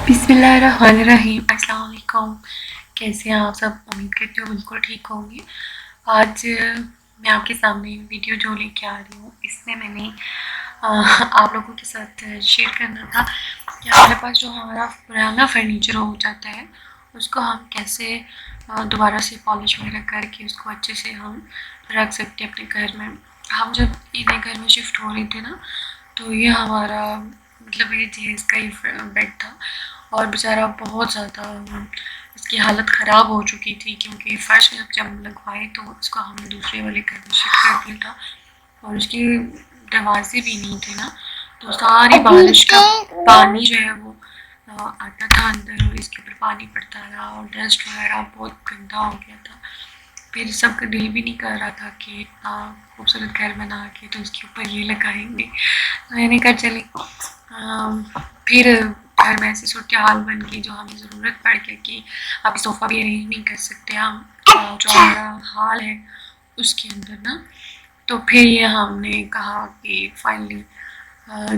बिस्मिल्लाहिर्रहमानिर्रहीम। अस्सलाम वालेकुम। कैसे हैं आप सब? उम्मीद करती हूँ बिल्कुल ठीक होंगे। आज मैं आपके सामने वीडियो जो लेके आ रही हूँ, इसमें मैंने आप लोगों के साथ शेयर करना था कि हमारे पास जो हमारा पुराना फर्नीचर हो जाता है उसको हम कैसे दोबारा से पॉलिश वगैरह करके उसको अच्छे से हम रख सकते हैं अपने घर में। हम जब नए घर में शिफ्ट हो रहे थे ना, तो ये हमारा मतलब मेरे जेंट्स का ही बेड था और बेचारा बहुत ज़्यादा इसकी हालत ख़राब हो चुकी थी, क्योंकि फ़र्श जब लगवाए तो उसको हमने दूसरे वाले घर में शिफ्ट कर दिया था और उसके दरवाजे भी नहीं थे ना, तो सारी बारिश का पानी जो है वो आता था अंदर और इसके ऊपर पानी पड़ता रहा और डस्ट वगैरह बहुत गंदा हो गया था। फिर सबका दिल भी नहीं कर रहा था कि इतना खूबसूरत घर बना के तो उसके ऊपर ये लगाएंगे। तो मैंने कहा चले फिर घर में ऐसी सूरत हाल बन गई जो हमें ज़रूरत पड़ गई कि अभी सोफ़ा भी अरेंज नहीं कर सकते हम, जो हमारा हाल है उसके अंदर ना। तो फिर ये हमने कहा कि फाइनली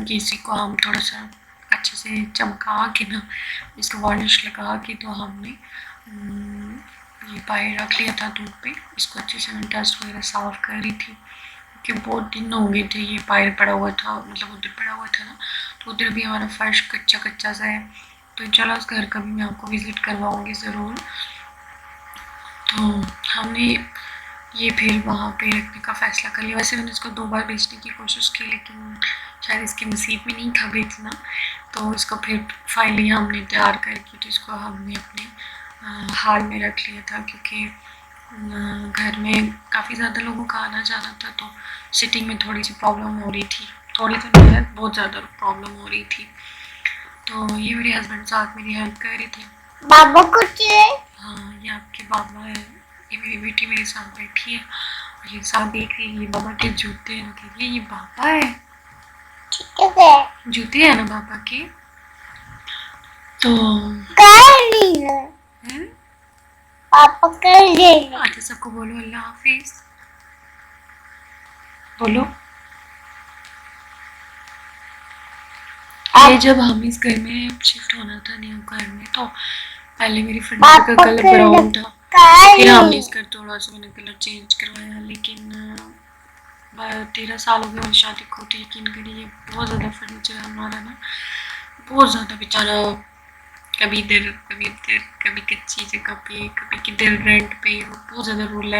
किसी को हम थोड़ा सा अच्छे से चमका के ना इसको वार्निश लगा के तो हमने ये बाहर रख लिया था धूप पे। इसको अच्छे से मैं डस्ट वगैरह साफ़ कर रही थी क्योंकि बहुत दिन हो गए थे ये बाहर पड़ा हुआ था, मतलब उधर पड़ा हुआ था ना, तो उधर भी हमारा फर्श कच्चा कच्चा सा है। तो चलो उस घर का भी मैं आपको विज़िट करवाऊँगी ज़रूर। तो हमने ये फिर वहाँ पे रखने का फ़ैसला कर लिया। वैसे मैंने इसको 2 बार बेचने की कोशिश की, लेकिन शायद इसके नसीब में नहीं था बेचना, तो इसको फिर फाइनली हमने तैयार करके तो इसको हमने अपने हाल में रख लिया था, क्योंकि घर में काफ़ी ज़्यादा लोगों का आना जाना था, तो सिटिंग में थोड़ी सी प्रॉब्लम हो रही थी। थोड़ी तो नहीं है, बहुत ज़्यादा प्रॉब्लम हो रही थी। तो ये मेरे हस्बैंड साथ मेरी हेल्प कर रही थी। बाबा कुछ है? हाँ, ये आपके बाबा है, ये मेरी बेटी मेरे साथ बैठी है और ये साथ देख रही है। ये बाबा के जूते हैं, देखिए ये बाबा है, ठीक है, जूते हैं ना बाबा के। तो कर ली ना हैं? पापा कर लेना। अच्छा, सबको बोलो अल्लाह हाफिज, बोलो। ये जब हम इस घर में शिफ्ट होना था न्यू घर में, तो पहले मेरी फर्नीचर का कलर ब्राउन था, फिर हमने इसका थोड़ा सा मैंने कलर चेंज करवाया, लेकिन 13 साल हो गए और शादी को, यकीन करिए बहुत ज़्यादा फर्नीचर हमारा ना, बहुत ज़्यादा बेचारा कभी इधर कभी इधर, कभी कच्ची जगह पे कभी किधर रेंट पे, बहुत ज़्यादा रुल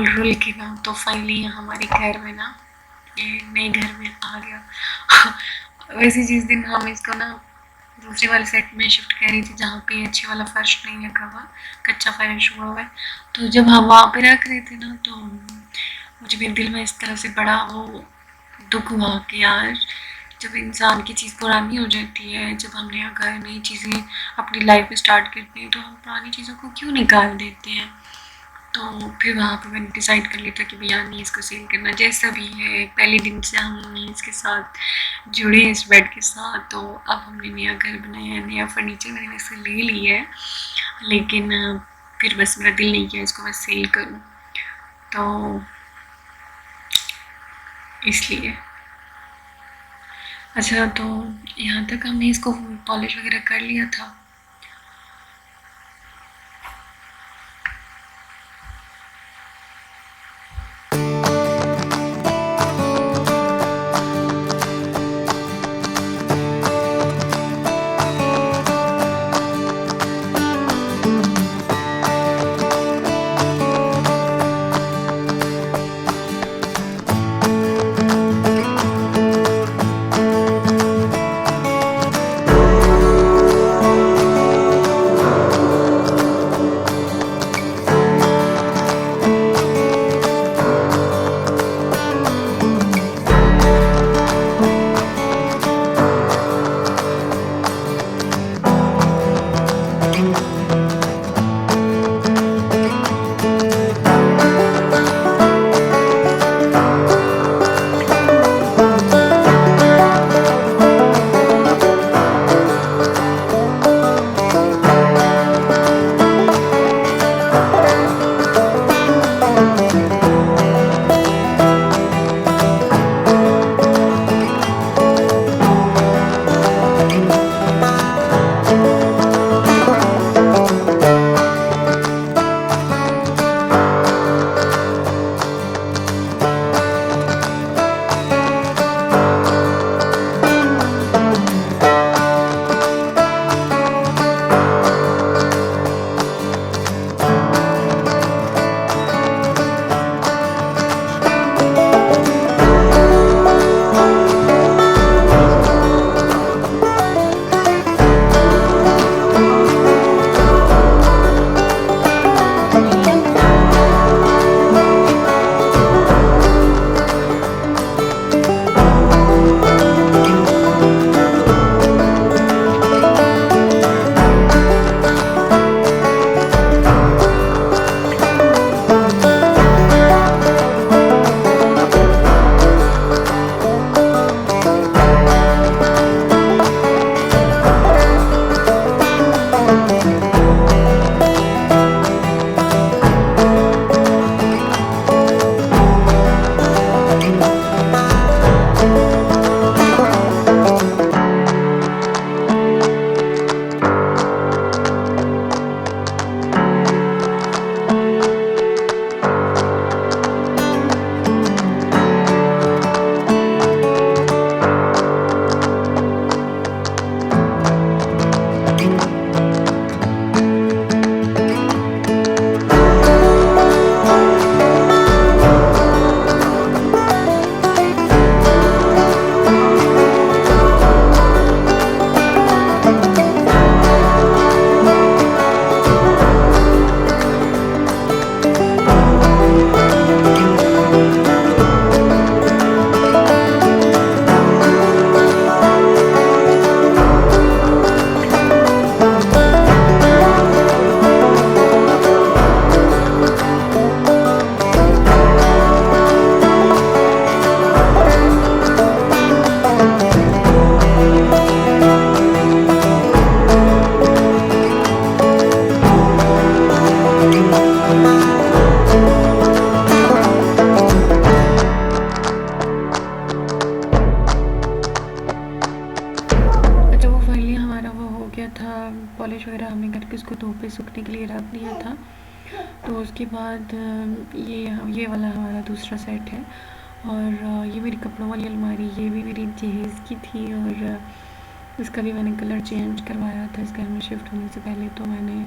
रुल के ना। तो फाइनली हमारे घर में ना, ये नए घर में आ गया। वैसे जिस दिन हम इसको ना दूसरे वाले सेट में शिफ्ट कर रही थी जहाँ पे अच्छे वाला फर्श नहीं लगा हुआ, कच्चा फर्श हुआ हुआ है, तो जब हम वहाँ पे रख रहे थे ना, तो मुझे मेरे दिल में इस तरह से बड़ा वो दुख हुआ कि यार, जब इंसान की चीज़ पुरानी हो जाती है, जब हम नया घर नई चीज़ें अपनी लाइफ में स्टार्ट करते हैं, तो हम पुरानी चीज़ों को क्यों निकाल देते हैं। तो फिर वहाँ पे मैंने डिसाइड कर लिया था कि भैया नहीं, इसको सेल करना, जैसा भी है पहले दिन से हम इसके साथ जुड़े हैं, इस बेड के साथ। तो अब हमने नया घर बनाया है, नया फर्नीचर मैंने वैसे ले लिया है, लेकिन फिर बस मेरा दिल नहीं किया इसको मैं सेल करूँ, तो इसलिए। अच्छा, तो यहाँ तक हमने इसको पॉलिश वगैरह कर लिया था। गया था, पॉलिश वगैरह हमने करके उसको धूप पे सूखने के लिए रख दिया था। तो उसके बाद ये वाला हमारा दूसरा सेट है। और ये मेरी कपड़ों वाली अलमारी, ये भी मेरी जहेज़ की थी और इसका भी मैंने कलर चेंज करवाया था इस घर में शिफ्ट होने से पहले। तो मैंने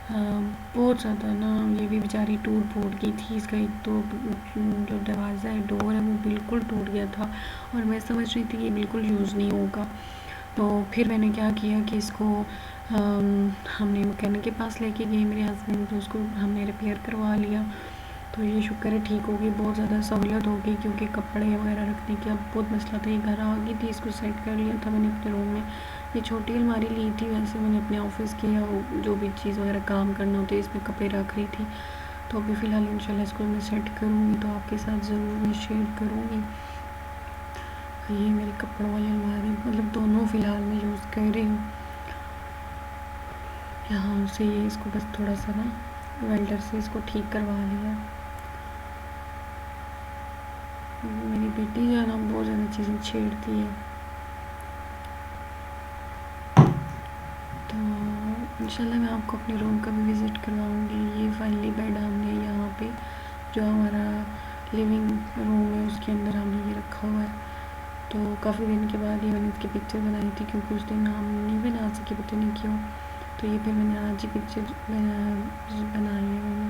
बहुत ज़्यादा ना, ये भी बेचारी टूट फूट गई थी। इसका एक तो जो दरवाज़ा है, डोर है, वो बिल्कुल टूट गया था और मैं समझ रही थी ये बिल्कुल यूज़ नहीं होगा। तो फिर मैंने क्या किया कि इसको हमने मैकेनिक के पास लेके गए मेरे हस्बैंड, तो उसको हमने रिपेयर करवा लिया। तो ये शुक्र है ठीक हो गई, बहुत ज़्यादा सहूलियत हो गई क्योंकि कपड़े वगैरह रखने का बहुत मसला था। ये घर आ गई थी, इसको सेट कर लिया था मैंने अपने रूम में। ये छोटी अलमारी ली थी, वैसे मैंने अपने ऑफिस की या जो भी चीज़ वगैरह काम करना होता है इसमें कपड़े रख रही थी। तो अभी फ़िलहाल इंशाल्लाह इसको मैं सेट करूँगी तो आपके साथ ज़रूर मैं शेयर करूँगी। ये मेरे कपड़ों वाली अलमारी, मतलब दोनों फ़िलहाल मैं यूज़ कर रही हूँ। यहाँ से ये इसको बस थोड़ा सा ना वेल्डर से इसको ठीक करवा लिया। मेरी बेटी जो है ना बहुत ज़्यादा चीज़ें छेड़ती है। तो इंशाल्लाह मैं आपको अपने रूम का भी विज़िट करवाऊँगी। ये फाइनली बेड हमने यहाँ पे जो हमारा लिविंग रूम है उसके अंदर हमने ये रखा हुआ है। तो काफ़ी दिन के बाद ये मैंने इसकी पिक्चर बनाई थी क्योंकि उस दिन हम नहीं बना सके, पता नहीं क्यों। तो ये फिर मैंने आज ही पिक्चर बनाई है मैंने।